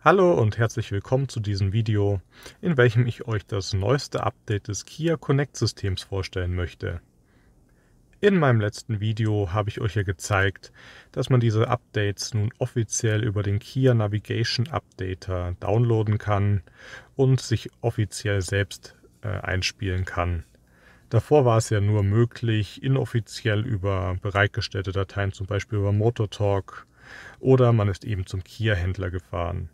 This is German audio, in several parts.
Hallo und herzlich willkommen zu diesem Video, in welchem ich euch das neueste Update des Kia Connect Systems vorstellen möchte. In meinem letzten Video habe ich euch ja gezeigt, dass man diese Updates nun offiziell über den Kia Navigation Updater downloaden kann und sich offiziell selbst einspielen kann. Davor war es ja nur möglich, inoffiziell über bereitgestellte Dateien, zum Beispiel über Motortalk, oder man ist eben zum Kia-Händler gefahren.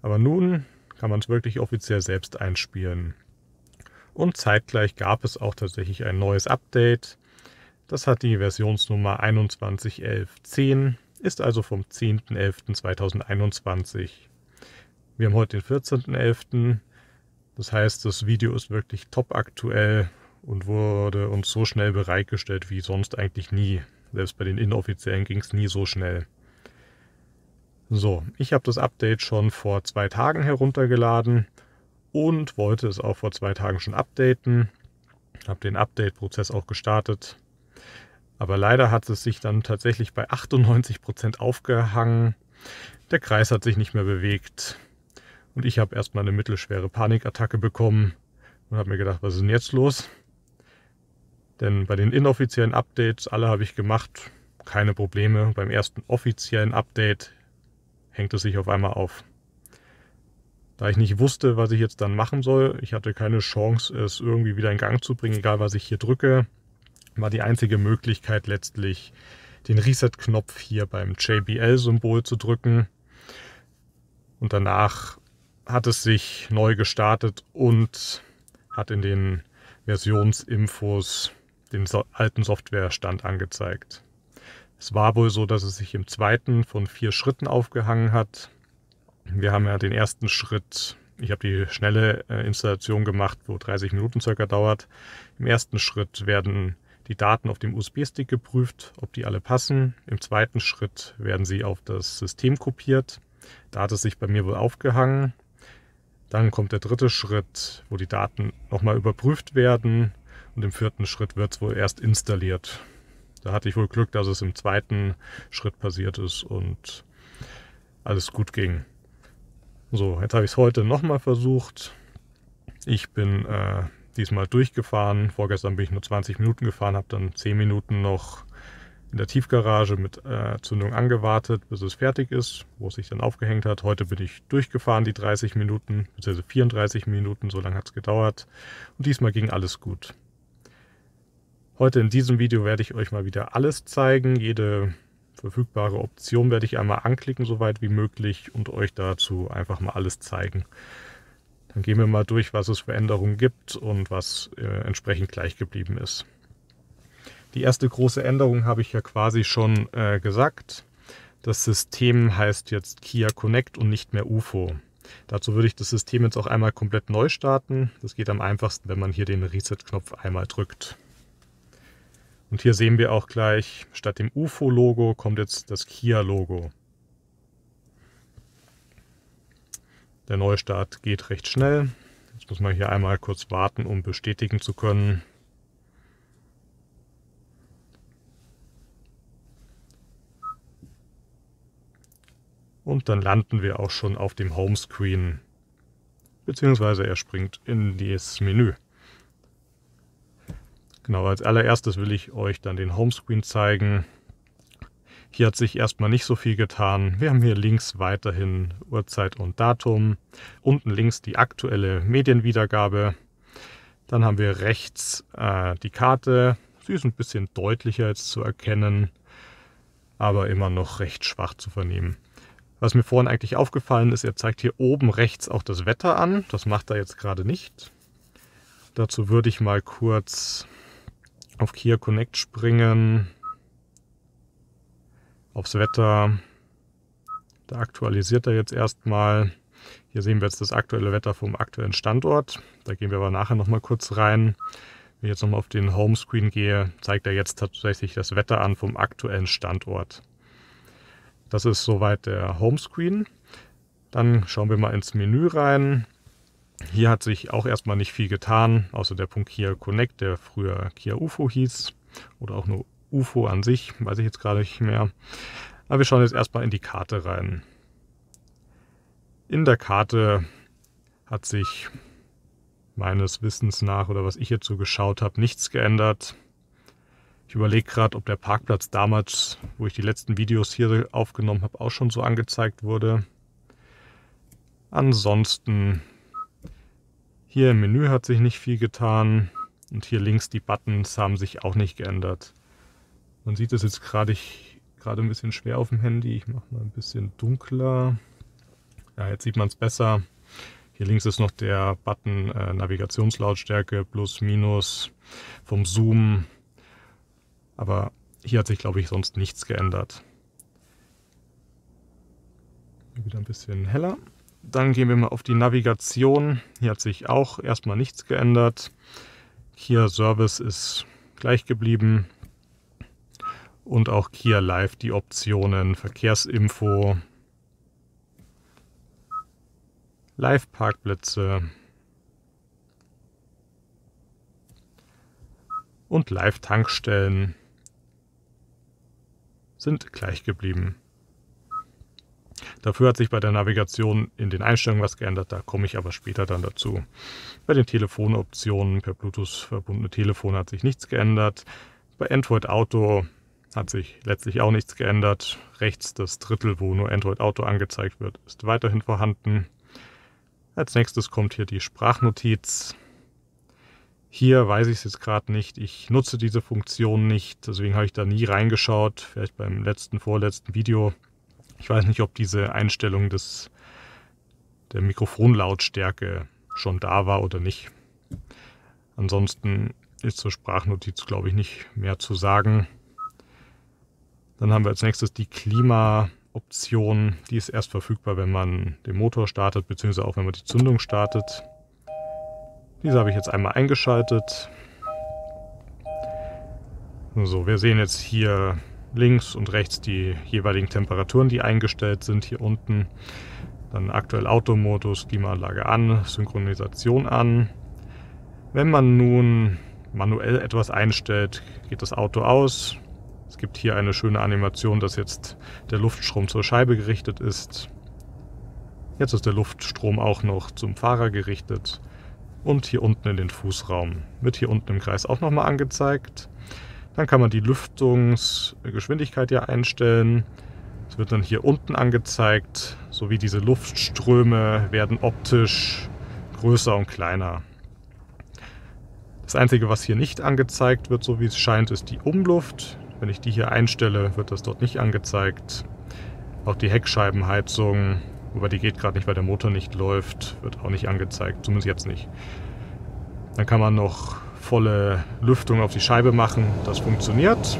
Aber nun kann man es wirklich offiziell selbst einspielen. Und zeitgleich gab es auch tatsächlich ein neues Update. Das hat die Versionsnummer 21.11.10, ist also vom 10.11.2021. Wir haben heute den 14.11. Das heißt, das Video ist wirklich top aktuell und wurde uns so schnell bereitgestellt wie sonst eigentlich nie. Selbst bei den inoffiziellen ging es nie so schnell. So, ich habe das Update schon vor 2 Tagen heruntergeladen und wollte es auch vor 2 Tagen schon updaten. Habe den Update-Prozess auch gestartet. Aber leider hat es sich dann tatsächlich bei 98% aufgehangen. Der Kreis hat sich nicht mehr bewegt. Und ich habe erstmal eine mittelschwere Panikattacke bekommen und habe mir gedacht, was ist denn jetzt los? Denn bei den inoffiziellen Updates, alle habe ich gemacht, keine Probleme. Beim ersten offiziellen Update hängt es sich auf einmal auf. Da ich nicht wusste, was ich jetzt dann machen soll, ich hatte keine Chance, es irgendwie wieder in Gang zu bringen, egal was ich hier drücke, war die einzige Möglichkeit letztlich, den Reset-Knopf hier beim JBL-Symbol zu drücken. Und danach hat es sich neu gestartet und hat in den Versionsinfos den alten Softwarestand angezeigt. Es war wohl so, dass es sich im zweiten von 4 Schritten aufgehangen hat. Wir haben ja den ersten Schritt, ich habe die schnelle Installation gemacht, wo 30 Minuten circa dauert. Im ersten Schritt werden die Daten auf dem USB-Stick geprüft, ob die alle passen. Im zweiten Schritt werden sie auf das System kopiert. Da hat es sich bei mir wohl aufgehangen. Dann kommt der dritte Schritt, wo die Daten nochmal überprüft werden. Und im vierten Schritt wird es wohl erst installiert. Da hatte ich wohl Glück, dass es im zweiten Schritt passiert ist und alles gut ging. So, jetzt habe ich es heute nochmal versucht. Ich bin diesmal durchgefahren. Vorgestern bin ich nur 20 Minuten gefahren, habe dann 10 Minuten noch in der Tiefgarage mit Zündung angewartet, bis es fertig ist, wo es sich dann aufgehängt hat. Heute bin ich durchgefahren, die 30 Minuten, bzw. 34 Minuten, so lange hat es gedauert. Und diesmal ging alles gut. Heute in diesem Video werde ich euch mal wieder alles zeigen. Jede verfügbare Option werde ich einmal anklicken, soweit wie möglich, und euch dazu einfach mal alles zeigen. Dann gehen wir mal durch, was es für Änderungen gibt und was entsprechend gleich geblieben ist. Die erste große Änderung habe ich ja quasi schon gesagt. Das System heißt jetzt Kia Connect und nicht mehr UFO. Dazu würde ich das System jetzt auch einmal komplett neu starten. Das geht am einfachsten, wenn man hier den Reset-Knopf einmal drückt. Und hier sehen wir auch gleich, statt dem UFO-Logo kommt jetzt das Kia-Logo. Der Neustart geht recht schnell. Jetzt muss man hier einmal kurz warten, um bestätigen zu können. Und dann landen wir auch schon auf dem Homescreen, beziehungsweise er springt in das Menü. Genau, als allererstes will ich euch dann den Homescreen zeigen. Hier hat sich erstmal nicht so viel getan. Wir haben hier links weiterhin Uhrzeit und Datum. Unten links die aktuelle Medienwiedergabe. Dann haben wir rechts die Karte. Sie ist ein bisschen deutlicher jetzt zu erkennen, aber immer noch recht schwach zu vernehmen. Was mir vorhin eigentlich aufgefallen ist, er zeigt hier oben rechts auch das Wetter an. Das macht er jetzt gerade nicht. Dazu würde ich mal kurz auf Kia Connect springen, aufs Wetter. Da aktualisiert er jetzt erstmal. Hier sehen wir jetzt das aktuelle Wetter vom aktuellen Standort. Da gehen wir aber nachher nochmal kurz rein. Wenn ich jetzt nochmal auf den Homescreen gehe, zeigt er jetzt tatsächlich das Wetter an vom aktuellen Standort. Das ist soweit der Homescreen. Dann schauen wir mal ins Menü rein. Hier hat sich auch erstmal nicht viel getan, außer der Punkt Kia Connect, der früher Kia UFO hieß. Oder auch nur UFO an sich, weiß ich jetzt gerade nicht mehr. Aber wir schauen jetzt erstmal in die Karte rein. In der Karte hat sich meines Wissens nach, oder was ich jetzt so geschaut habe, nichts geändert. Ich überlege gerade, ob der Parkplatz damals, wo ich die letzten Videos hier aufgenommen habe, auch schon so angezeigt wurde. Ansonsten hier im Menü hat sich nicht viel getan und hier links die Buttons haben sich auch nicht geändert. Man sieht es jetzt gerade ein bisschen schwer auf dem Handy. Ich mache mal ein bisschen dunkler. Ja, jetzt sieht man es besser. Hier links ist noch der Button Navigationslautstärke plus minus vom Zoom. Aber hier hat sich, glaube ich, sonst nichts geändert. Wieder ein bisschen heller. Dann gehen wir mal auf die Navigation. Hier hat sich auch erstmal nichts geändert. Kia Service ist gleich geblieben. Und auch Kia Live, die Optionen Verkehrsinfo, Live-Parkplätze und Live-Tankstellen sind gleich geblieben. Dafür hat sich bei der Navigation in den Einstellungen was geändert, da komme ich aber später dann dazu. Bei den Telefonoptionen per Bluetooth verbundene Telefone hat sich nichts geändert. Bei Android Auto hat sich letztlich auch nichts geändert. Rechts das Drittel, wo nur Android Auto angezeigt wird, ist weiterhin vorhanden. Als nächstes kommt hier die Sprachnotiz. Hier weiß ich es jetzt gerade nicht. Ich nutze diese Funktion nicht, deswegen habe ich da nie reingeschaut. Vielleicht beim vorletzten Video. Ich weiß nicht, ob diese Einstellung der Mikrofonlautstärke schon da war oder nicht. Ansonsten ist zur Sprachnotiz, glaube ich, nicht mehr zu sagen. Dann haben wir als nächstes die Klimaoption. Die ist erst verfügbar, wenn man den Motor startet, beziehungsweise auch wenn man die Zündung startet. Diese habe ich jetzt einmal eingeschaltet. So, wir sehen jetzt hier links und rechts die jeweiligen Temperaturen, die eingestellt sind, hier unten. Dann aktuell Automodus, Klimaanlage an, Synchronisation an. Wenn man nun manuell etwas einstellt, geht das Auto aus. Es gibt hier eine schöne Animation, dass jetzt der Luftstrom zur Scheibe gerichtet ist. Jetzt ist der Luftstrom auch noch zum Fahrer gerichtet. Und hier unten in den Fußraum wird hier unten im Kreis auch nochmal angezeigt. Dann kann man die Lüftungsgeschwindigkeit ja einstellen. Es wird dann hier unten angezeigt, sowie diese Luftströme werden optisch größer und kleiner. Das Einzige, was hier nicht angezeigt wird, so wie es scheint, ist die Umluft. Wenn ich die hier einstelle, wird das dort nicht angezeigt. Auch die Heckscheibenheizung, wobei die geht gerade nicht, weil der Motor nicht läuft, wird auch nicht angezeigt, zumindest jetzt nicht. Dann kann man noch volle Lüftung auf die Scheibe machen, das funktioniert.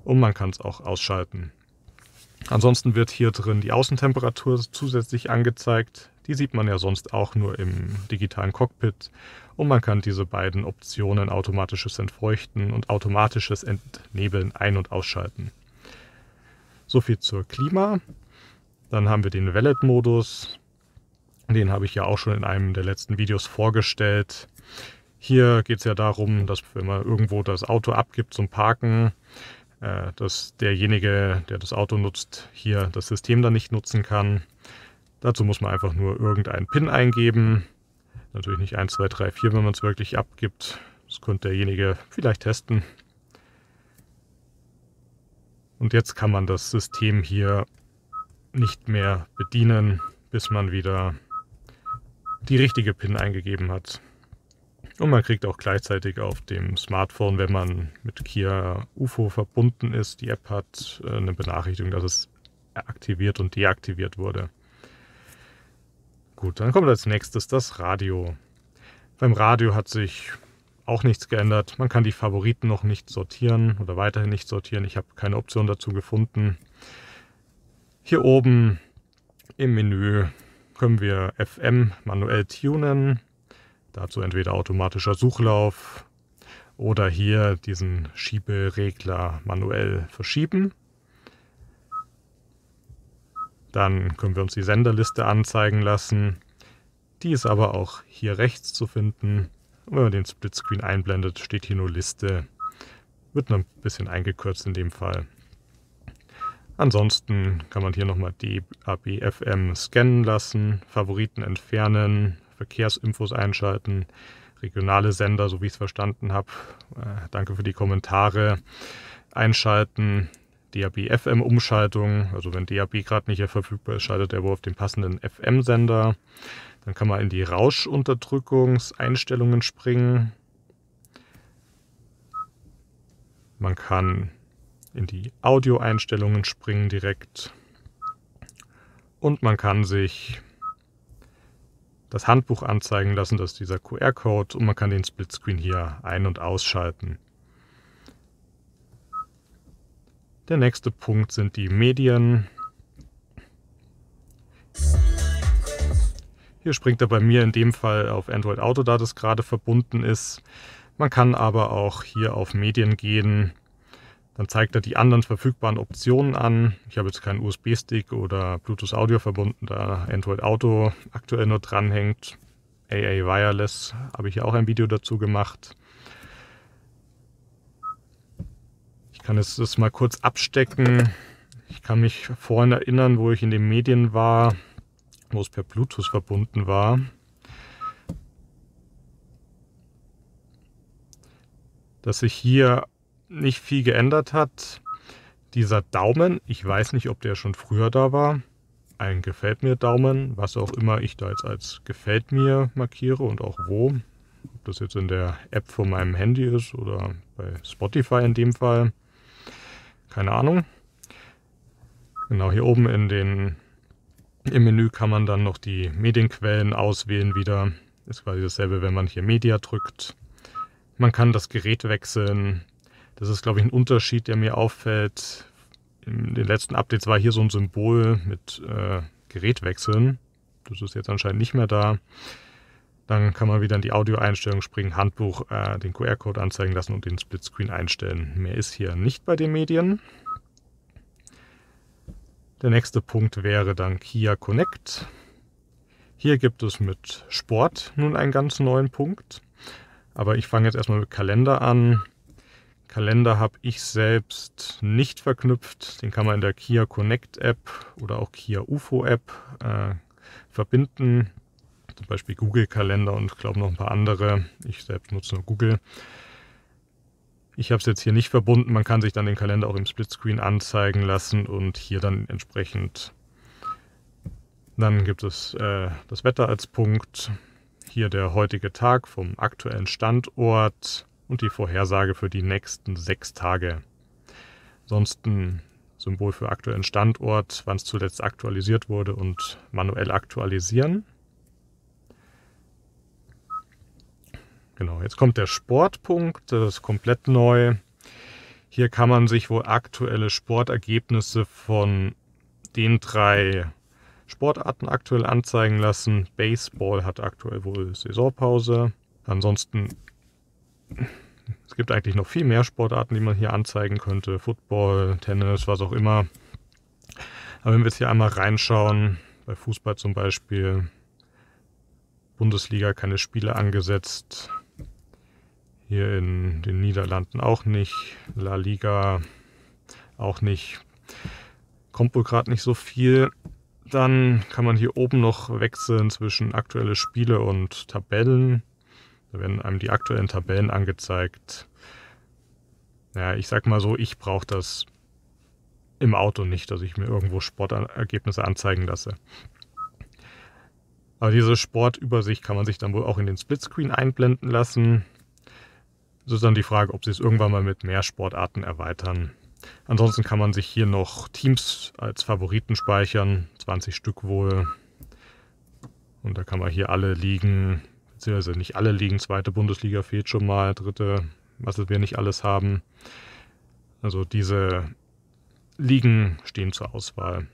Und man kann es auch ausschalten. Ansonsten wird hier drin die Außentemperatur zusätzlich angezeigt. Die sieht man ja sonst auch nur im digitalen Cockpit. Und man kann diese beiden Optionen automatisches Entfeuchten und automatisches Entnebeln ein- und ausschalten. Soviel zur Klima. Dann haben wir den Valet-Modus. Den habe ich ja auch schon in einem der letzten Videos vorgestellt. Hier geht es ja darum, dass wenn man irgendwo das Auto abgibt zum Parken, dass derjenige, der das Auto nutzt, hier das System dann nicht nutzen kann. Dazu muss man einfach nur irgendeinen PIN eingeben. Natürlich nicht 1, 2, 3, 4, wenn man es wirklich abgibt. Das könnte derjenige vielleicht testen. Und jetzt kann man das System hier nicht mehr bedienen, bis man wieder die richtige PIN eingegeben hat. Und man kriegt auch gleichzeitig auf dem Smartphone, wenn man mit Kia UFO verbunden ist, die App hat, eine Benachrichtigung, dass es aktiviert und deaktiviert wurde. Gut, dann kommt als nächstes das Radio. Beim Radio hat sich auch nichts geändert. Man kann die Favoriten noch nicht sortieren oder weiterhin nicht sortieren. Ich habe keine Option dazu gefunden. Hier oben im Menü können wir FM manuell tunen. Dazu entweder automatischer Suchlauf oder hier diesen Schieberegler manuell verschieben. Dann können wir uns die Senderliste anzeigen lassen. Die ist aber auch hier rechts zu finden. Und wenn man den Splitscreen einblendet, steht hier nur Liste. Wird noch ein bisschen eingekürzt in dem Fall. Ansonsten kann man hier nochmal DAB FM scannen lassen, Favoriten entfernen, Verkehrsinfos einschalten, regionale Sender, so wie ich es verstanden habe. Danke für die Kommentare. Einschalten, DAB FM Umschaltung, also wenn DAB gerade nicht verfügbar ist, schaltet er wohl auf den passenden FM-Sender. Dann kann man in die Rauschunterdrückungseinstellungen springen. Man kann in die Audioeinstellungen springen direkt. Und man kann sich das Handbuch anzeigen lassen, das ist dieser QR-Code, und man kann den Splitscreen hier ein- und ausschalten. Der nächste Punkt sind die Medien. Hier springt er bei mir in dem Fall auf Android Auto, da das gerade verbunden ist. Man kann aber auch hier auf Medien gehen. Dann zeigt er die anderen verfügbaren Optionen an. Ich habe jetzt keinen USB-Stick oder Bluetooth Audio verbunden, da Android Auto aktuell nur dranhängt. AA Wireless habe ich ja auch ein Video dazu gemacht. Ich kann jetzt das mal kurz abstecken. Ich kann mich vorhin erinnern, wo ich in den Medien war, wo es per Bluetooth verbunden war. Dass sich hier nicht viel geändert hat. Dieser Daumen, ich weiß nicht, ob der schon früher da war. Ein Gefällt mir Daumen, was auch immer ich da jetzt als Gefällt mir markiere und auch wo. Ob das jetzt in der App von meinem Handy ist oder bei Spotify in dem Fall. Keine Ahnung. Genau, hier oben im Menü kann man dann noch die Medienquellen auswählen wieder. Ist quasi dasselbe, wenn man hier Media drückt. Man kann das Gerät wechseln. Das ist, glaube ich, ein Unterschied, der mir auffällt. In den letzten Updates war hier so ein Symbol mit Gerät wechseln. Das ist jetzt anscheinend nicht mehr da. Dann kann man wieder in die Audioeinstellung springen, Handbuch, den QR-Code anzeigen lassen und den Splitscreen einstellen. Mehr ist hier nicht bei den Medien. Der nächste Punkt wäre dann Kia Connect. Hier gibt es mit Sport nun einen ganz neuen Punkt. Aber ich fange jetzt erstmal mit Kalender an. Kalender habe ich selbst nicht verknüpft. Den kann man in der Kia Connect App oder auch Kia UFO App verbinden. Zum Beispiel Google Kalender und ich glaube noch ein paar andere. Ich selbst nutze nur Google. Ich habe es jetzt hier nicht verbunden. Man kann sich dann den Kalender auch im Splitscreen anzeigen lassen und hier dann entsprechend. Dann gibt es das Wetter als Punkt. Hier der heutige Tag vom aktuellen Standort und die Vorhersage für die nächsten 6 Tage. Ansonsten Symbol für aktuellen Standort, wann es zuletzt aktualisiert wurde und manuell aktualisieren. Genau, jetzt kommt der Sportpunkt, das ist komplett neu. Hier kann man sich wohl aktuelle Sportergebnisse von den 3 Sportarten aktuell anzeigen lassen. Baseball hat aktuell wohl Saisonpause. Ansonsten, es gibt eigentlich noch viel mehr Sportarten, die man hier anzeigen könnte. Football, Tennis, was auch immer. Aber wenn wir jetzt hier einmal reinschauen, bei Fußball zum Beispiel, Bundesliga keine Spiele angesetzt. Hier in den Niederlanden auch nicht. La Liga auch nicht. Kommt wohl gerade nicht so viel. Dann kann man hier oben noch wechseln zwischen aktuelle Spiele und Tabellen. Da werden einem die aktuellen Tabellen angezeigt. Ja, ich sag mal so, ich brauche das im Auto nicht, dass ich mir irgendwo Sportergebnisse anzeigen lasse. Aber diese Sportübersicht kann man sich dann wohl auch in den Splitscreen einblenden lassen. Es ist dann die Frage, ob sie es irgendwann mal mit mehr Sportarten erweitern. Ansonsten kann man sich hier noch Teams als Favoriten speichern, 20 Stück wohl. Und da kann man hier alle Ligen, beziehungsweise nicht alle Ligen, 2. Bundesliga fehlt schon mal, 3., was wir nicht alles haben. Also diese Ligen stehen zur Auswahl.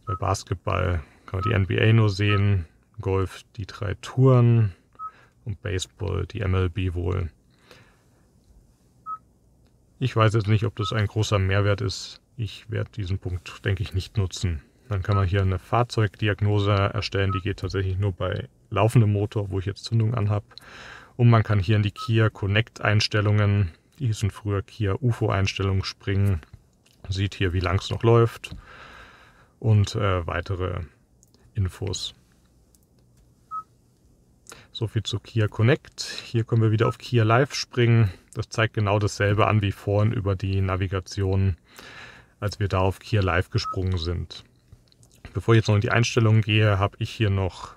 Bei Basketball kann man die NBA nur sehen, Golf die 3 Touren und Baseball die MLB wohl. Ich weiß jetzt nicht, ob das ein großer Mehrwert ist. Ich werde diesen Punkt, denke ich, nicht nutzen. Dann kann man hier eine Fahrzeugdiagnose erstellen. Die geht tatsächlich nur bei laufendem Motor, wo ich jetzt Zündung anhab. Und man kann hier in die Kia Connect Einstellungen, die hießen früher Kia UFO Einstellungen, springen. Sieht hier, wie lang es noch läuft und weitere Infos. Soviel zu Kia Connect. Hier können wir wieder auf Kia Live springen. Das zeigt genau dasselbe an wie vorhin über die Navigation, als wir da auf Kia Live gesprungen sind. Bevor ich jetzt noch in die Einstellungen gehe, habe ich hier noch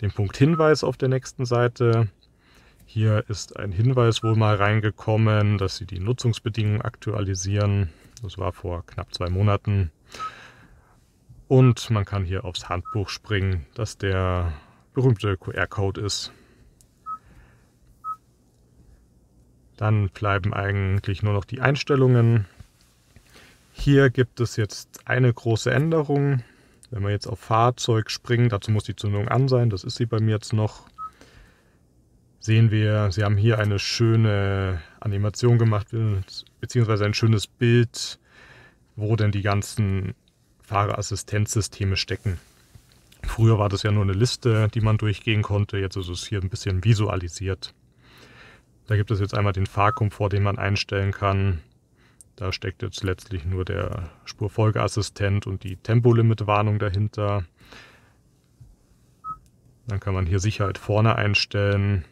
den Punkt Hinweis auf der nächsten Seite. Hier ist ein Hinweis wohl mal reingekommen, dass sie die Nutzungsbedingungen aktualisieren. Das war vor knapp 2 Monaten. Und man kann hier aufs Handbuch springen, das der berühmte QR-Code ist. Dann bleiben eigentlich nur noch die Einstellungen. Hier gibt es jetzt eine große Änderung. Wenn wir jetzt auf Fahrzeug springen, dazu muss die Zündung an sein, das ist sie bei mir jetzt noch. Sehen wir, sie haben hier eine schöne Animation gemacht, beziehungsweise ein schönes Bild, wo denn die ganzen Fahrerassistenzsysteme stecken. Früher war das ja nur eine Liste, die man durchgehen konnte, jetzt ist es hier ein bisschen visualisiert. Da gibt es jetzt einmal den Fahrkomfort, den man einstellen kann. Da steckt jetzt letztlich nur der Spurfolgeassistent und die Tempolimit-Warnung dahinter. Dann kann man hier Sicherheit vorne einstellen.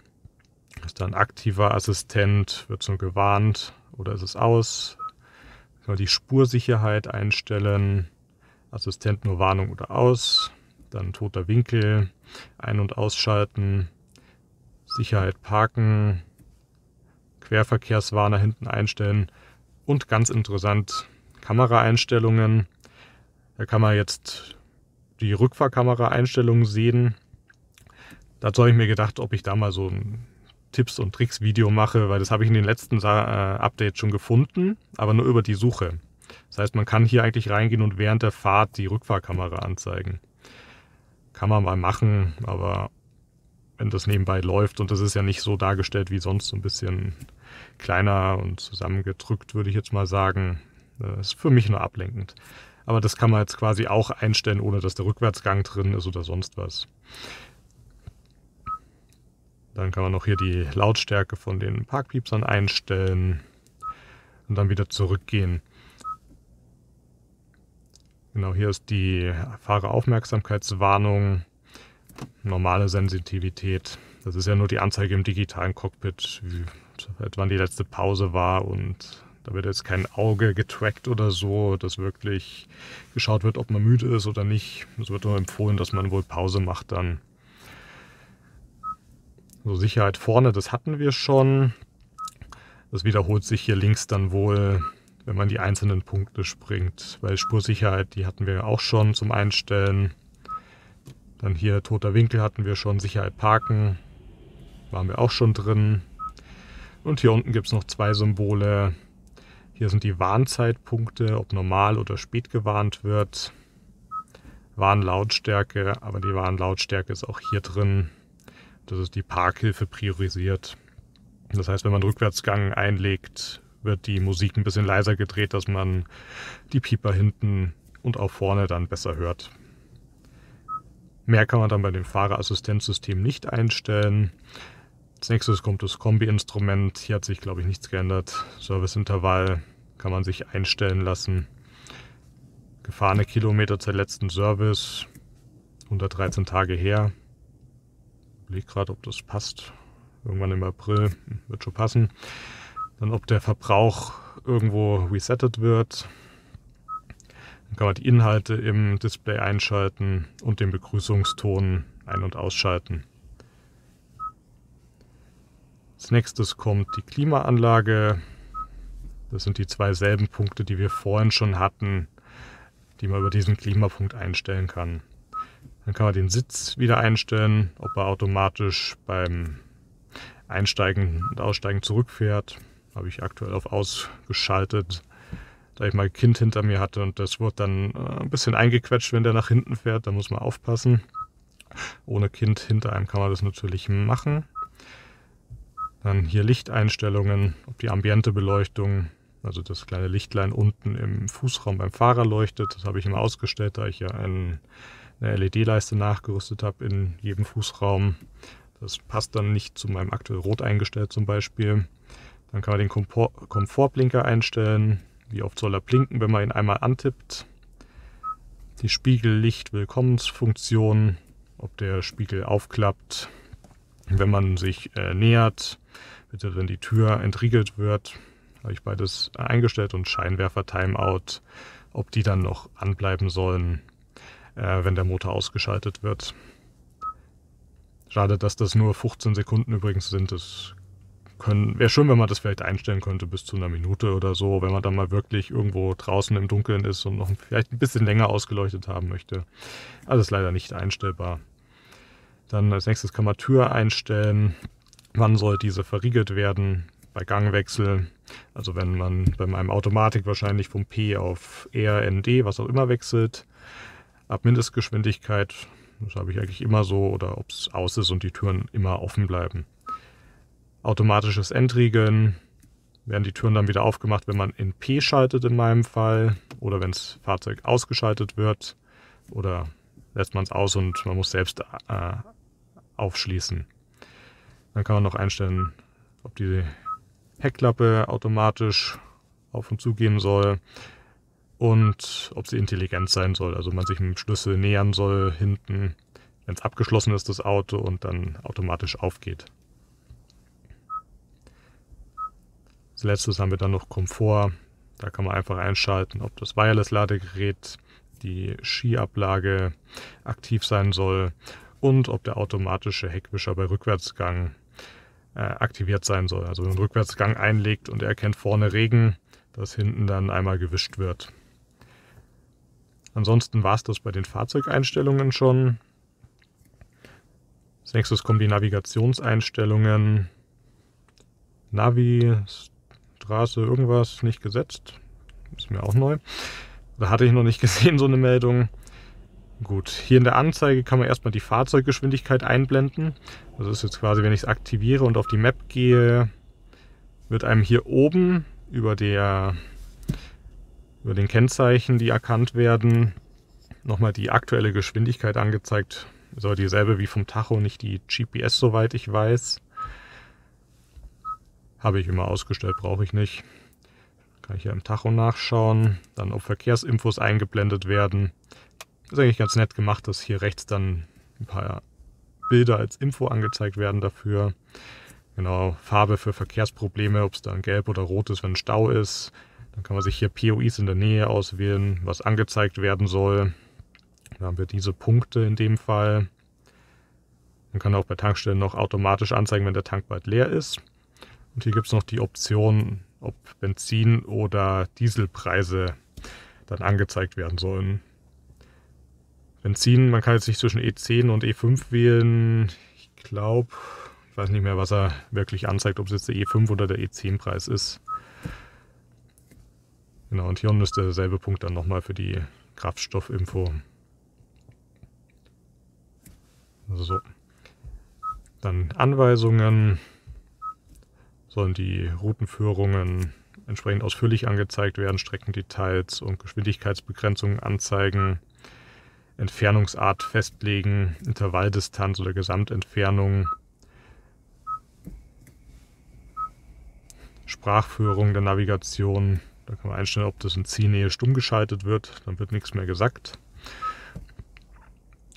Ist da ein aktiver Assistent, wird so gewarnt oder ist es aus. Kann man die Spursicherheit einstellen. Assistent nur Warnung oder aus. Dann toter Winkel, ein- und ausschalten, Sicherheit parken, Querverkehrswarner hinten einstellen und ganz interessant Kameraeinstellungen. Da kann man jetzt die Rückfahrkamera-Einstellungen sehen. Dazu habe ich mir gedacht, ob ich da mal so ein Tipps- und Tricks-Video mache, weil das habe ich in den letzten Updates schon gefunden, aber nur über die Suche. Das heißt, man kann hier eigentlich reingehen und während der Fahrt die Rückfahrkamera anzeigen. Kann man mal machen, aber wenn das nebenbei läuft und das ist ja nicht so dargestellt wie sonst, so ein bisschen kleiner und zusammengedrückt, würde ich jetzt mal sagen, das ist für mich nur ablenkend. Aber das kann man jetzt quasi auch einstellen, ohne dass der Rückwärtsgang drin ist oder sonst was. Dann kann man noch hier die Lautstärke von den Parkpiepsern einstellen und dann wieder zurückgehen. Genau, hier ist die Fahreraufmerksamkeitswarnung, normale Sensitivität. Das ist ja nur die Anzeige im digitalen Cockpit, wann die letzte Pause war, und da wird jetzt kein Auge getrackt oder so, dass wirklich geschaut wird, ob man müde ist oder nicht. Es wird nur empfohlen, dass man wohl Pause macht dann. So, Sicherheit vorne, das hatten wir schon. Das wiederholt sich hier links dann wohl, wenn man die einzelnen Punkte springt, weil Spursicherheit, die hatten wir auch schon zum Einstellen. Dann hier toter Winkel hatten wir schon, Sicherheit parken, waren wir auch schon drin. Und hier unten gibt es noch 2 Symbole. Hier sind die Warnzeitpunkte, ob normal oder spät gewarnt wird. Warnlautstärke, aber die Warnlautstärke ist auch hier drin. Das ist die Parkhilfe priorisiert. Das heißt, wenn man Rückwärtsgang einlegt, wird die Musik ein bisschen leiser gedreht, dass man die Pieper hinten und auch vorne dann besser hört. Mehr kann man dann bei dem Fahrerassistenzsystem nicht einstellen. Als nächstes kommt das Kombi-Instrument. Hier hat sich, glaube ich, nichts geändert. Serviceintervall kann man sich einstellen lassen. Gefahrene Kilometer zur letzten Service, 113 Tage her. Ich überlege gerade, ob das passt. Irgendwann im April, wird schon passen. Dann, ob der Verbrauch irgendwo resettet wird. Dann kann man die Inhalte im Display einschalten und den Begrüßungston ein- und ausschalten. Als nächstes kommt die Klimaanlage. Das sind die 2 selben Punkte, die wir vorhin schon hatten, die man über diesen Klimapunkt einstellen kann. Dann kann man den Sitz wieder einstellen, ob er automatisch beim Einsteigen und Aussteigen zurückfährt. Habe ich aktuell auf ausgeschaltet, da ich mal ein Kind hinter mir hatte und das wird dann ein bisschen eingequetscht, wenn der nach hinten fährt. Da muss man aufpassen. Ohne Kind hinter einem kann man das natürlich machen. Dann hier Lichteinstellungen, ob die Ambientebeleuchtung, also das kleine Lichtlein unten im Fußraum beim Fahrer leuchtet. Das habe ich immer ausgestellt, da ich ja eine LED-Leiste nachgerüstet habe in jedem Fußraum. Das passt dann nicht zu meinem aktuell rot eingestellt zum Beispiel. Dann kann man den Komfortblinker einstellen, wie oft soll er blinken, wenn man ihn einmal antippt. Die Spiegel-Licht-Willkommensfunktion, ob der Spiegel aufklappt, wenn man sich nähert, bitte wenn die Tür entriegelt wird. Habe ich beides eingestellt, und Scheinwerfer-Timeout, ob die dann noch anbleiben sollen, wenn der Motor ausgeschaltet wird. Schade, dass das nur 15 Sekunden übrigens sind. Das wäre schön, wenn man das vielleicht einstellen könnte bis zu einer Minute oder so, wenn man dann mal wirklich irgendwo draußen im Dunkeln ist und noch vielleicht ein bisschen länger ausgeleuchtet haben möchte. Alles leider nicht einstellbar. Dann als nächstes kann man Tür einstellen. Wann soll diese verriegelt werden? Bei Gangwechsel. Also wenn man bei meinem Automatik wahrscheinlich vom P auf R, N, D, was auch immer wechselt. Ab Mindestgeschwindigkeit. Das habe ich eigentlich immer so. Oder ob es aus ist und die Türen immer offen bleiben. Automatisches Entriegeln, werden die Türen dann wieder aufgemacht, wenn man in P schaltet in meinem Fall, oder wenn das Fahrzeug ausgeschaltet wird, oder lässt man es aus und man muss selbst aufschließen. Dann kann man noch einstellen, ob die Heckklappe automatisch auf und zugehen soll und ob sie intelligent sein soll, also man sich mit dem Schlüssel nähern soll hinten, wenn es abgeschlossen ist, das Auto, und dann automatisch aufgeht. Als letztes haben wir dann noch Komfort. Da kann man einfach einschalten, ob das Wireless-Ladegerät, die Skiablage aktiv sein soll und ob der automatische Heckwischer bei Rückwärtsgang aktiviert sein soll. Also wenn man Rückwärtsgang einlegt und er erkennt vorne Regen, dass hinten dann einmal gewischt wird. Ansonsten war es das bei den Fahrzeugeinstellungen schon. Als nächstes kommen die Navigationseinstellungen. Navi, Straße, irgendwas nicht gesetzt. Ist mir auch neu. Da hatte ich noch nicht gesehen, so eine Meldung. Gut, hier in der Anzeige kann man erstmal die Fahrzeuggeschwindigkeit einblenden. Das ist jetzt quasi, wenn ich es aktiviere und auf die Map gehe, wird einem hier oben über den Kennzeichen, die erkannt werden, nochmal die aktuelle Geschwindigkeit angezeigt. Ist aber dieselbe wie vom Tacho, nicht die GPS, soweit ich weiß. Habe ich immer ausgestellt, brauche ich nicht. Kann ich ja im Tacho nachschauen. Dann ob Verkehrsinfos eingeblendet werden. Ist eigentlich ganz nett gemacht, dass hier rechts dann ein paar Bilder als Info angezeigt werden dafür. Genau, Farbe für Verkehrsprobleme, ob es dann gelb oder rot ist, wenn ein Stau ist. Dann kann man sich hier POIs in der Nähe auswählen, was angezeigt werden soll. Da haben wir diese Punkte in dem Fall. Man kann auch bei Tankstellen noch automatisch anzeigen, wenn der Tank bald leer ist. Und hier gibt es noch die Option, ob Benzin- oder Dieselpreise dann angezeigt werden sollen. Benzin, man kann jetzt nicht zwischen E10 und E5 wählen. Ich weiß nicht mehr, was er wirklich anzeigt, ob es jetzt der E5 oder der E10-Preis ist. Genau, und hier unten ist derselbe Punkt dann nochmal für die Kraftstoffinfo. Also so. Dann Anweisungen. Sollen die Routenführungen entsprechend ausführlich angezeigt werden, Streckendetails und Geschwindigkeitsbegrenzungen anzeigen, Entfernungsart festlegen, Intervalldistanz oder Gesamtentfernung, Sprachführung der Navigation. Da kann man einstellen, ob das in Zielnähe stumm geschaltet wird, dann wird nichts mehr gesagt.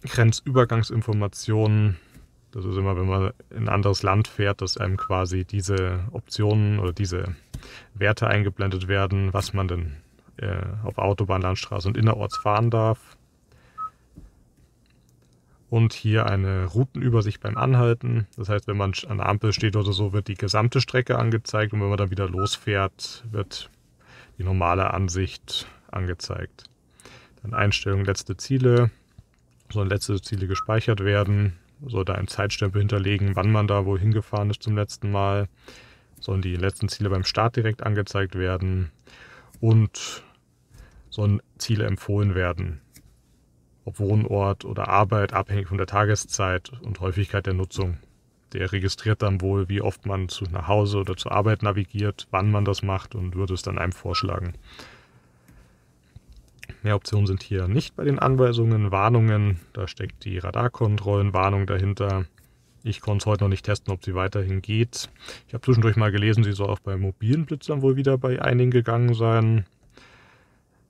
Grenzübergangsinformationen. Das ist immer, wenn man in ein anderes Land fährt, dass einem quasi diese Optionen oder diese Werte eingeblendet werden, was man denn auf Autobahn, Landstraße und innerorts fahren darf. Und hier eine Routenübersicht beim Anhalten. Das heißt, wenn man an der Ampel steht oder so, wird die gesamte Strecke angezeigt. Und wenn man dann wieder losfährt, wird die normale Ansicht angezeigt. Dann Einstellung letzte Ziele. Sollen letzte Ziele gespeichert werden. Soll da ein Zeitstempel hinterlegen, wann man da wohin gefahren ist zum letzten Mal. Sollen die letzten Ziele beim Start direkt angezeigt werden. Und sollen Ziele empfohlen werden. Ob Wohnort oder Arbeit, abhängig von der Tageszeit und Häufigkeit der Nutzung. Der registriert dann wohl, wie oft man nach Hause oder zur Arbeit navigiert, wann man das macht und würde es dann einem vorschlagen. Mehr Optionen sind hier nicht bei den Anweisungen. Warnungen, da steckt die Radarkontrollenwarnung dahinter. Ich konnte es heute noch nicht testen, ob sie weiterhin geht. Ich habe zwischendurch mal gelesen, sie soll auch bei mobilen Blitzern wohl wieder bei einigen gegangen sein.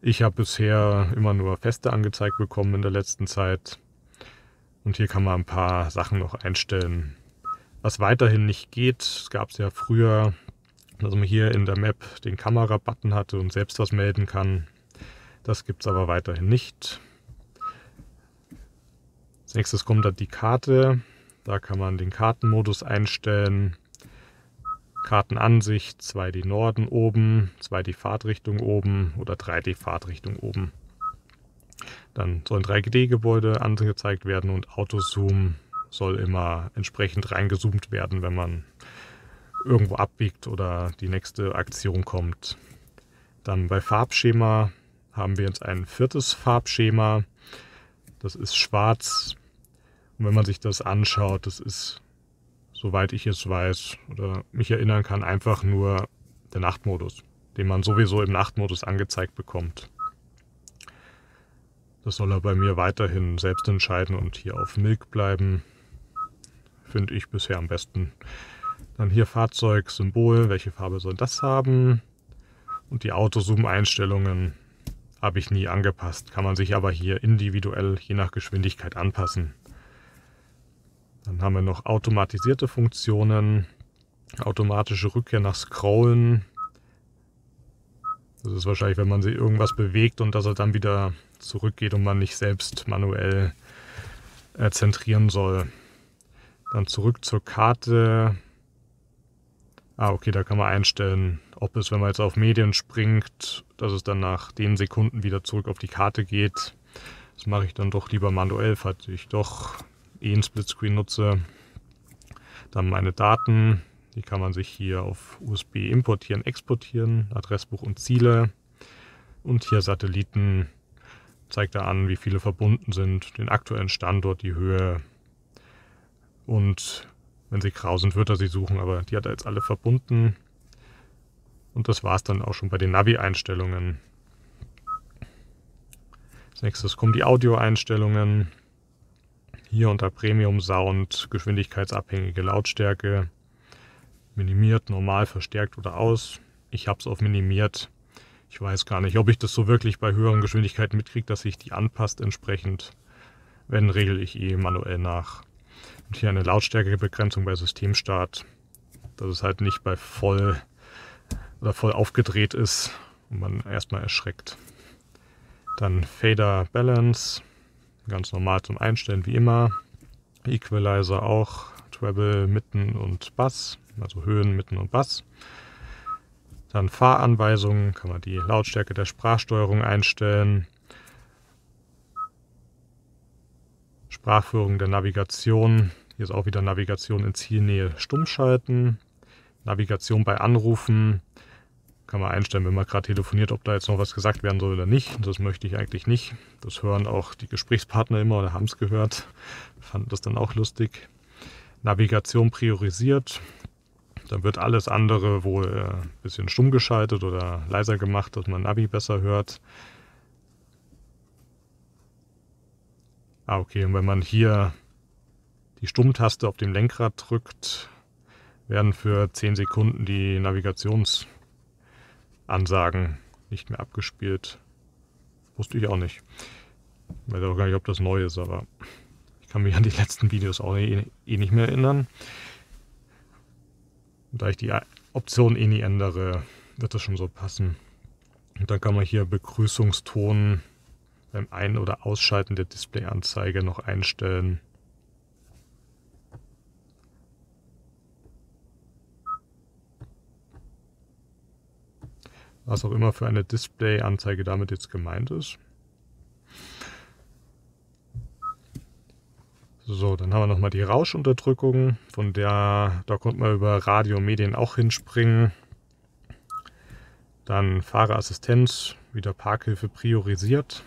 Ich habe bisher immer nur feste angezeigt bekommen in der letzten Zeit. Und hier kann man ein paar Sachen noch einstellen. Was weiterhin nicht geht, es gab es ja früher, dass man hier in der Map den Kamera-Button hatte und selbst was melden kann. Das gibt es aber weiterhin nicht. Als nächstes kommt dann die Karte. Da kann man den Kartenmodus einstellen. Kartenansicht, 2D Norden oben, 2D Fahrtrichtung oben oder 3D Fahrtrichtung oben. Dann sollen 3D-Gebäude angezeigt werden und Autozoom soll immer entsprechend reingezoomt werden, wenn man irgendwo abbiegt oder die nächste Aktion kommt. Dann bei Farbschema haben wir jetzt ein 4. Farbschema. Das ist schwarz. Und wenn man sich das anschaut, das ist, soweit ich es weiß oder mich erinnern kann, einfach nur der Nachtmodus, den man sowieso im Nachtmodus angezeigt bekommt. Das soll er bei mir weiterhin selbst entscheiden und hier auf Milk bleiben. Finde ich bisher am besten. Dann hier Fahrzeug, Symbol, welche Farbe soll das haben? Und die Autozoom-Einstellungen habe ich nie angepasst, kann man sich aber hier individuell je nach Geschwindigkeit anpassen. Dann haben wir noch automatisierte Funktionen, automatische Rückkehr nach Scrollen. Das ist wahrscheinlich, wenn man sich irgendwas bewegt und dass er dann wieder zurückgeht und man nicht selbst manuell zentrieren soll. Dann zurück zur Karte. Okay, da kann man einstellen, ob es, wenn man jetzt auf Medien springt, dass es dann nach den Sekunden wieder zurück auf die Karte geht. Das mache ich dann doch lieber manuell, falls ich doch einen Splitscreen nutze. Dann meine Daten, die kann man sich hier auf USB importieren, exportieren, Adressbuch und Ziele. Und hier Satelliten, zeigt er an, wie viele verbunden sind, den aktuellen Standort, die Höhe. Und wenn sie grau sind, wird er sie suchen, aber die hat er jetzt alle verbunden. Und das war es dann auch schon bei den Navi-Einstellungen. Als nächstes kommen die Audio-Einstellungen. Hier unter Premium Sound, geschwindigkeitsabhängige Lautstärke, minimiert, normal, verstärkt oder aus. Ich habe es auf minimiert. Ich weiß gar nicht, ob ich das so wirklich bei höheren Geschwindigkeiten mitkriege, dass sich die anpasst entsprechend. Wenn, regle ich manuell nach. Und hier eine Lautstärkebegrenzung bei Systemstart, dass es halt nicht bei voll aufgedreht ist und man erstmal erschreckt. Dann Fader Balance, ganz normal zum Einstellen wie immer. Equalizer auch, Treble, Mitten und Bass, also Höhen, Mitten und Bass. Dann Fahranweisungen, kann man die Lautstärke der Sprachsteuerung einstellen. Sprachführung der Navigation, hier ist auch wieder Navigation in Zielnähe stumm schalten. Navigation bei Anrufen, kann man einstellen, wenn man gerade telefoniert, ob da jetzt noch was gesagt werden soll oder nicht. Das möchte ich eigentlich nicht. Das hören auch die Gesprächspartner immer oder haben es gehört. Fanden das dann auch lustig. Navigation priorisiert. Dann wird alles andere wohl ein bisschen stumm geschaltet oder leiser gemacht, dass man Navi besser hört. Okay, und wenn man hier die Stummtaste auf dem Lenkrad drückt, werden für 10 Sekunden die Navigationsansagen nicht mehr abgespielt. Wusste ich auch nicht. Ich weiß auch gar nicht, ob das neu ist, aber ich kann mich an die letzten Videos auch nicht mehr erinnern. Und da ich die Option nie ändere, wird das schon so passen. Und dann kann man hier Begrüßungston beim Ein- oder Ausschalten der Displayanzeige noch einstellen. Was auch immer für eine Displayanzeige damit jetzt gemeint ist. So, dann haben wir nochmal die Rauschunterdrückung, da konnte man über Radio und Medien auch hinspringen. Dann Fahrerassistenz, wieder Parkhilfe priorisiert.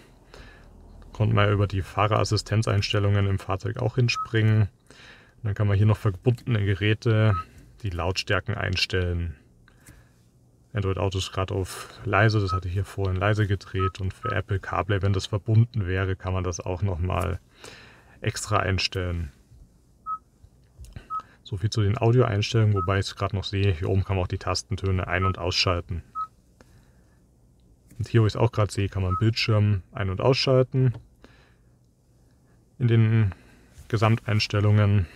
Da konnte man über die Fahrerassistenzeinstellungen im Fahrzeug auch hinspringen. Und dann kann man hier noch verbundene Geräte, die Lautstärken einstellen. Android Auto ist gerade auf leise, das hatte ich hier vorhin leise gedreht. Und für Apple CarPlay, wenn das verbunden wäre, kann man das auch nochmal extra einstellen. So viel zu den Audioeinstellungen, wobei ich es gerade noch sehe, hier oben kann man auch die Tastentöne ein- und ausschalten. Und hier, wo ich es auch gerade sehe, kann man Bildschirm ein- und ausschalten in den Gesamteinstellungen.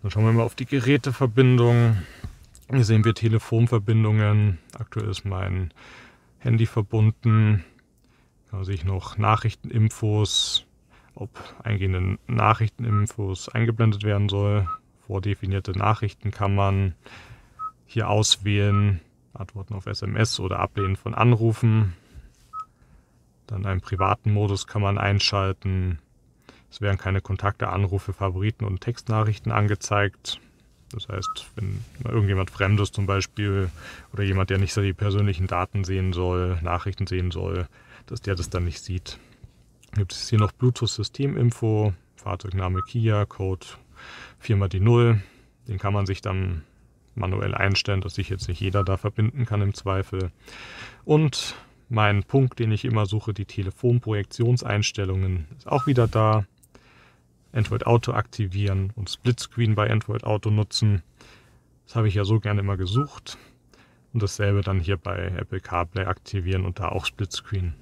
Dann schauen wir mal auf die Geräteverbindung. Hier sehen wir Telefonverbindungen. Aktuell ist mein Handy verbunden. Da sehe ich noch Nachrichteninfos, ob eingehende Nachrichteninfos eingeblendet werden soll. Vordefinierte Nachrichten kann man hier auswählen. Antworten auf SMS oder Ablehnen von Anrufen. Dann einen privaten Modus kann man einschalten. Es werden keine Kontakte, Anrufe, Favoriten und Textnachrichten angezeigt. Das heißt, wenn irgendjemand Fremdes zum Beispiel oder jemand, der nicht so die persönlichen Daten sehen soll, Nachrichten sehen soll, dass der das dann nicht sieht. Dann gibt es hier noch Bluetooth-Systeminfo, Fahrzeugname Kia, Code 4 mal die 0. Den kann man sich dann manuell einstellen, dass sich jetzt nicht jeder da verbinden kann im Zweifel. Und mein Punkt, den ich immer suche, die Telefonprojektionseinstellungen, ist auch wieder da. Android Auto aktivieren und Splitscreen bei Android Auto nutzen. Das habe ich ja so gerne immer gesucht. Und dasselbe dann hier bei Apple CarPlay aktivieren und da auch Splitscreen.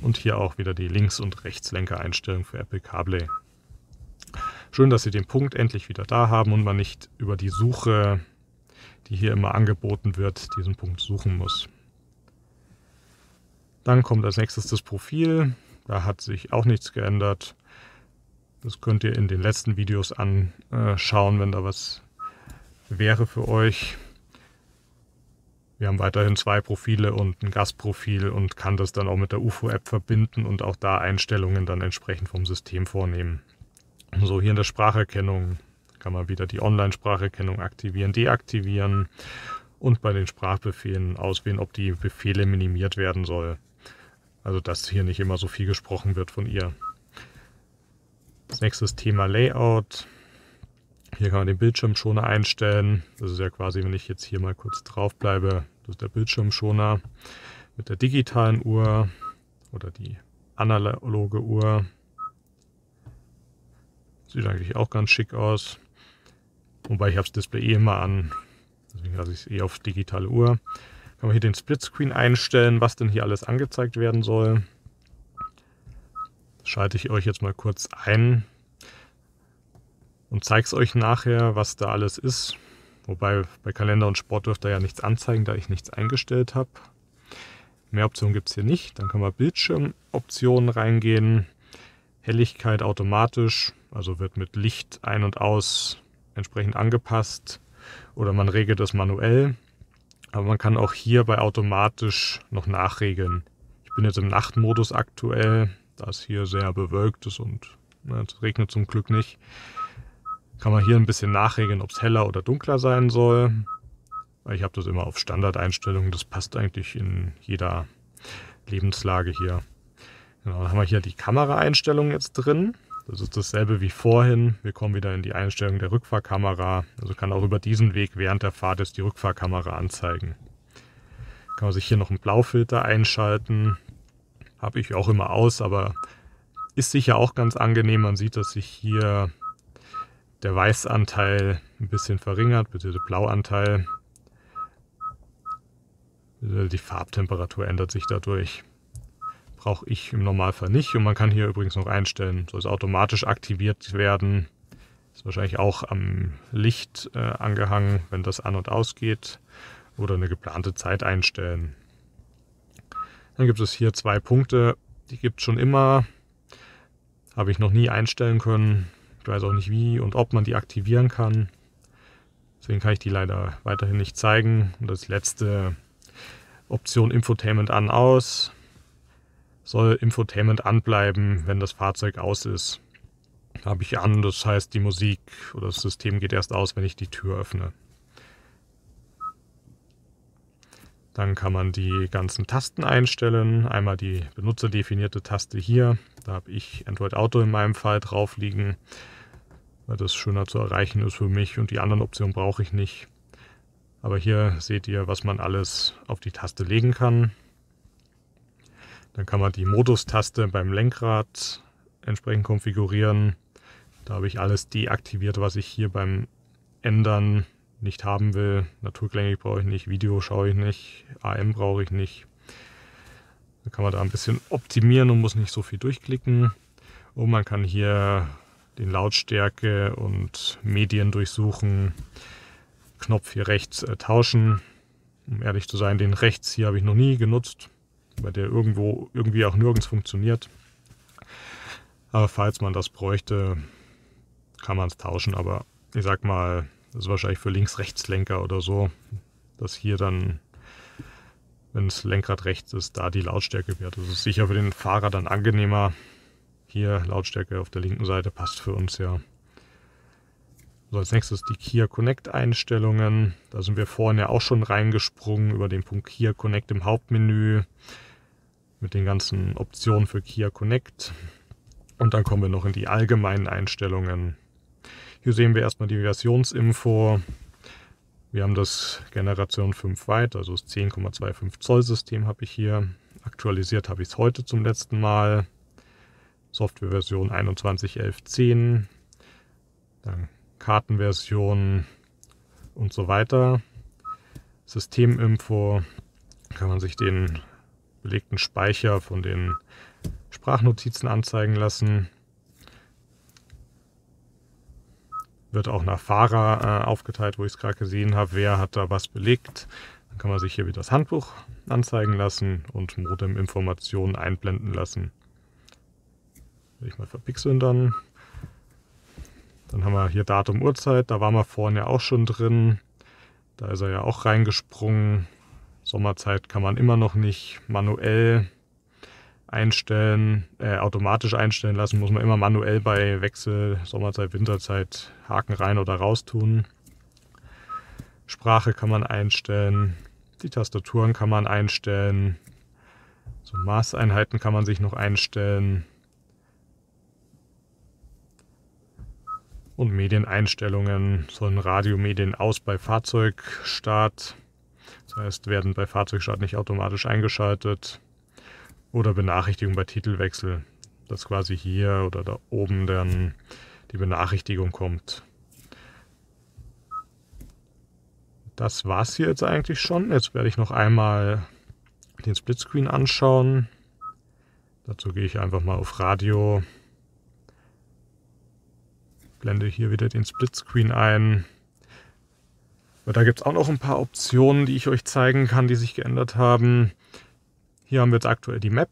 Und hier auch wieder die Links- und Rechtslenkereinstellung für Apple CarPlay. Schön, dass Sie den Punkt endlich wieder da haben und man nicht über die Suche, die hier immer angeboten wird, diesen Punkt suchen muss. Dann kommt als nächstes das Profil. Da hat sich auch nichts geändert. Das könnt ihr in den letzten Videos anschauen, wenn da was wäre für euch. Wir haben weiterhin 2 Profile und ein Gastprofil und kann das dann auch mit der UFO-App verbinden und auch da Einstellungen dann entsprechend vom System vornehmen. So, hier in der Spracherkennung kann man wieder die Online-Spracherkennung aktivieren, deaktivieren und bei den Sprachbefehlen auswählen, ob die Befehle minimiert werden soll. Also dass hier nicht immer so viel gesprochen wird von ihr. Das nächste ist Thema Layout. Hier kann man den Bildschirmschoner einstellen. Das ist ja quasi, wenn ich jetzt hier mal kurz drauf bleibe, das ist der Bildschirmschoner mit der digitalen Uhr oder die analoge Uhr. Sieht eigentlich auch ganz schick aus. Wobei ich habe das Display immer an, deswegen lasse ich es auf digitale Uhr. Kann man hier den Splitscreen einstellen, was denn hier alles angezeigt werden soll. Das schalte ich euch jetzt mal kurz ein und zeige es euch nachher, was da alles ist. Wobei bei Kalender und Sport dürfte ja nichts anzeigen, da ich nichts eingestellt habe. Mehr Optionen gibt es hier nicht. Dann kann man Bildschirmoptionen reingehen. Helligkeit automatisch, also wird mit Licht ein- und aus entsprechend angepasst. Oder man regelt es manuell. Aber man kann auch hier bei automatisch noch nachregeln. Ich bin jetzt im Nachtmodus aktuell, da es hier sehr bewölkt ist und es regnet zum Glück nicht. Kann man hier ein bisschen nachregeln, ob es heller oder dunkler sein soll. Ich habe das immer auf Standardeinstellungen, das passt eigentlich in jeder Lebenslage hier. Genau, dann haben wir hier die Kameraeinstellungen jetzt drin. Das ist dasselbe wie vorhin. Wir kommen wieder in die Einstellung der Rückfahrkamera. Also kann auch über diesen Weg während der Fahrt jetzt die Rückfahrkamera anzeigen. Kann man sich hier noch einen Blaufilter einschalten. Habe ich auch immer aus, aber ist sicher auch ganz angenehm. Man sieht, dass sich hier der Weißanteil ein bisschen verringert, bitte der Blauanteil. Die Farbtemperatur ändert sich dadurch. Brauche ich im Normalfall nicht. Und man kann hier übrigens noch einstellen, soll es automatisch aktiviert werden. Ist wahrscheinlich auch am Licht angehangen, wenn das an- und ausgeht. Oder eine geplante Zeit einstellen. Dann gibt es hier 2 Punkte, die gibt es schon immer. Habe ich noch nie einstellen können. Ich weiß auch nicht wie und ob man die aktivieren kann. Deswegen kann ich die leider weiterhin nicht zeigen. Und das letzte Option Infotainment an, aus. Soll Infotainment anbleiben, wenn das Fahrzeug aus ist. Habe ich an, das heißt die Musik oder das System geht erst aus, wenn ich die Tür öffne. Dann kann man die ganzen Tasten einstellen. Einmal die benutzerdefinierte Taste hier. Da habe ich Android Auto in meinem Fall drauf liegen, weil das schöner zu erreichen ist für mich und die anderen Optionen brauche ich nicht. Aber hier seht ihr, was man alles auf die Taste legen kann. Dann kann man die Modus-Taste beim Lenkrad entsprechend konfigurieren. Da habe ich alles deaktiviert, was ich hier beim Ändern nicht haben will. Naturklänge brauche ich nicht, Video schaue ich nicht, AM brauche ich nicht. Da kann man da ein bisschen optimieren und muss nicht so viel durchklicken. Und man kann hier den Lautstärke und Medien durchsuchen. Knopf hier rechts tauschen. Um ehrlich zu sein, den rechts hier habe ich noch nie genutzt, weil der irgendwie auch nirgends funktioniert. Aber falls man das bräuchte, kann man es tauschen. Aber ich sag mal, das ist wahrscheinlich für Links-Rechts-Lenker oder so, dass hier dann, wenn das Lenkrad rechts ist, da die Lautstärke wird. Das ist sicher für den Fahrer dann angenehmer. Hier Lautstärke auf der linken Seite passt für uns ja. So, als nächstes die Kia Connect Einstellungen. Da sind wir vorhin ja auch schon reingesprungen über den Punkt Kia Connect im Hauptmenü mit den ganzen Optionen für Kia Connect. Und dann kommen wir noch in die allgemeinen Einstellungen. Hier sehen wir erstmal die Versionsinfo. Wir haben das Generation 5 Wide, also das 10,25 Zoll System habe ich hier. Aktualisiert habe ich es heute zum letzten Mal. Softwareversion 21.11.10. Dann Kartenversion und so weiter. Systeminfo, kann man sich den belegten Speicher von den Sprachnotizen anzeigen lassen. Wird auch nach Fahrer aufgeteilt, wo ich es gerade gesehen habe, wer hat da was belegt. Dann kann man sich hier wieder das Handbuch anzeigen lassen und Modem-Informationen einblenden lassen. Will ich mal verpixeln dann. Dann haben wir hier Datum, Uhrzeit, da waren wir vorhin ja auch schon drin. Da ist er ja auch reingesprungen. Sommerzeit kann man immer noch nicht manuell einstellen, automatisch einstellen lassen. Muss man immer manuell bei Wechsel, Sommerzeit, Winterzeit Haken rein oder raus tun. Sprache kann man einstellen. Die Tastaturen kann man einstellen. So Maßeinheiten kann man sich noch einstellen. Und Medieneinstellungen sollen Radiomedien aus bei Fahrzeugstart. Das heißt, werden bei Fahrzeugstart nicht automatisch eingeschaltet. Oder Benachrichtigung bei Titelwechsel, dass quasi hier oder da oben dann die Benachrichtigung kommt. Das war's hier jetzt eigentlich schon. Jetzt werde ich noch einmal den Splitscreen anschauen. Dazu gehe ich einfach mal auf Radio. Blende hier wieder den Splitscreen ein. Aber da gibt es auch noch ein paar Optionen, die ich euch zeigen kann, die sich geändert haben. Hier haben wir jetzt aktuell die Map.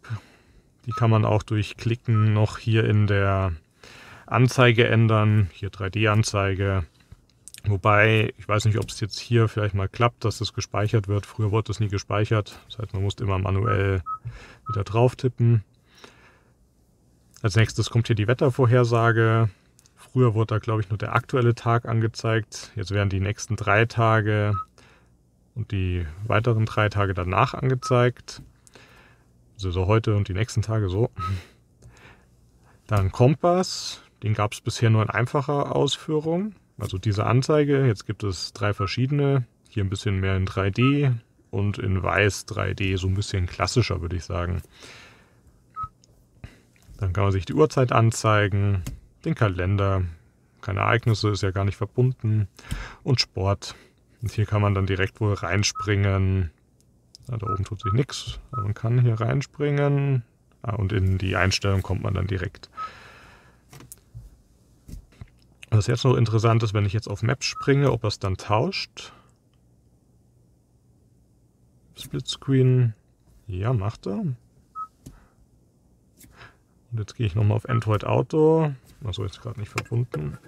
Die kann man auch durch Klicken noch hier in der Anzeige ändern. Hier 3D-Anzeige. Wobei, ich weiß nicht, ob es jetzt hier vielleicht mal klappt, dass das gespeichert wird. Früher wurde das nie gespeichert. Das heißt, man musste immer manuell wieder drauf tippen. Als nächstes kommt hier die Wettervorhersage. Früher wurde da, glaube ich, nur der aktuelle Tag angezeigt. Jetzt werden die nächsten 3 Tage und die weiteren 3 Tage danach angezeigt. Also so heute und die nächsten Tage so. Dann Kompass. Den gab es bisher nur in einfacher Ausführung. Also diese Anzeige. Jetzt gibt es 3 verschiedene. Hier ein bisschen mehr in 3D und in Weiß 3D. So ein bisschen klassischer, würde ich sagen. Dann kann man sich die Uhrzeit anzeigen. Den Kalender, keine Ereignisse, ist ja gar nicht verbunden, und Sport. Und hier kann man dann direkt wohl reinspringen. Ja, da oben tut sich nichts, aber man kann hier reinspringen. Und in die Einstellung kommt man dann direkt. Was jetzt noch interessant ist, wenn ich jetzt auf Maps springe, ob das dann tauscht. Splitscreen, ja, macht er. Und jetzt gehe ich nochmal auf Android Auto. Achso, jetzt gerade nicht verbunden.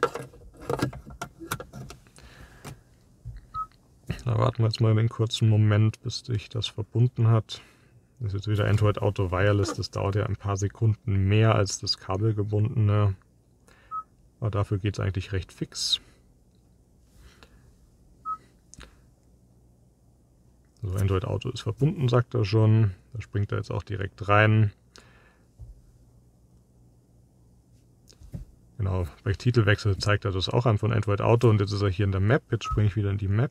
Da warten wir jetzt mal einen kurzen Moment, bis sich das verbunden hat. Das ist jetzt wieder Android Auto Wireless. Das dauert ja ein paar Sekunden mehr als das kabelgebundene. Aber dafür geht es eigentlich recht fix. Also Android Auto ist verbunden, sagt er schon. Da springt er jetzt auch direkt rein. Genau, bei Titelwechsel zeigt er das auch an von Android Auto und jetzt ist er hier in der Map. Jetzt springe ich wieder in die Map.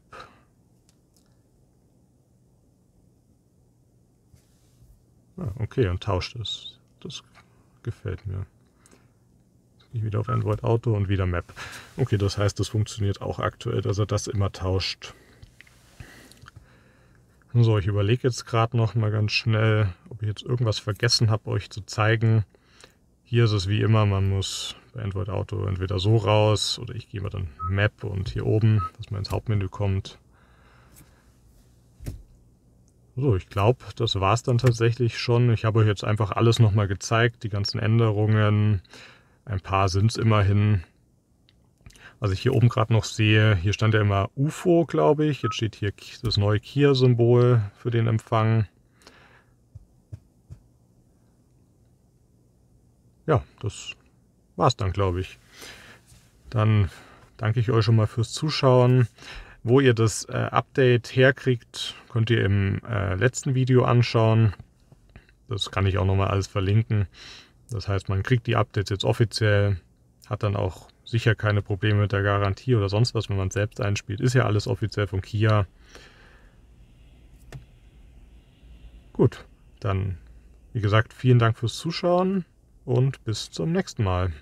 Ah, okay, und tauscht es. Das gefällt mir. Jetzt gehe ich wieder auf Android Auto und wieder Map. Okay, das heißt, das funktioniert auch aktuell, dass er das immer tauscht. So, ich überlege jetzt gerade noch mal ganz schnell, ob ich jetzt irgendwas vergessen habe, euch zu zeigen. Hier ist es wie immer, man muss bei Android Auto entweder so raus oder ich gehe mal dann Map und hier oben, dass man ins Hauptmenü kommt. So, ich glaube, das war es dann tatsächlich schon. Ich habe euch jetzt einfach alles nochmal gezeigt, die ganzen Änderungen. Ein paar sind es immerhin. Was ich hier oben gerade noch sehe, hier stand ja immer UFO, glaube ich. Jetzt steht hier das neue Kia-Symbol für den Empfang. Ja, das war's dann, glaube ich. Dann danke ich euch schon mal fürs Zuschauen. Wo ihr das Update herkriegt, könnt ihr im letzten Video anschauen. Das kann ich auch nochmal alles verlinken. Das heißt, man kriegt die Updates jetzt offiziell, hat dann auch sicher keine Probleme mit der Garantie oder sonst was, wenn man es selbst einspielt. Ist ja alles offiziell von Kia. Gut, dann wie gesagt, vielen Dank fürs Zuschauen und bis zum nächsten Mal.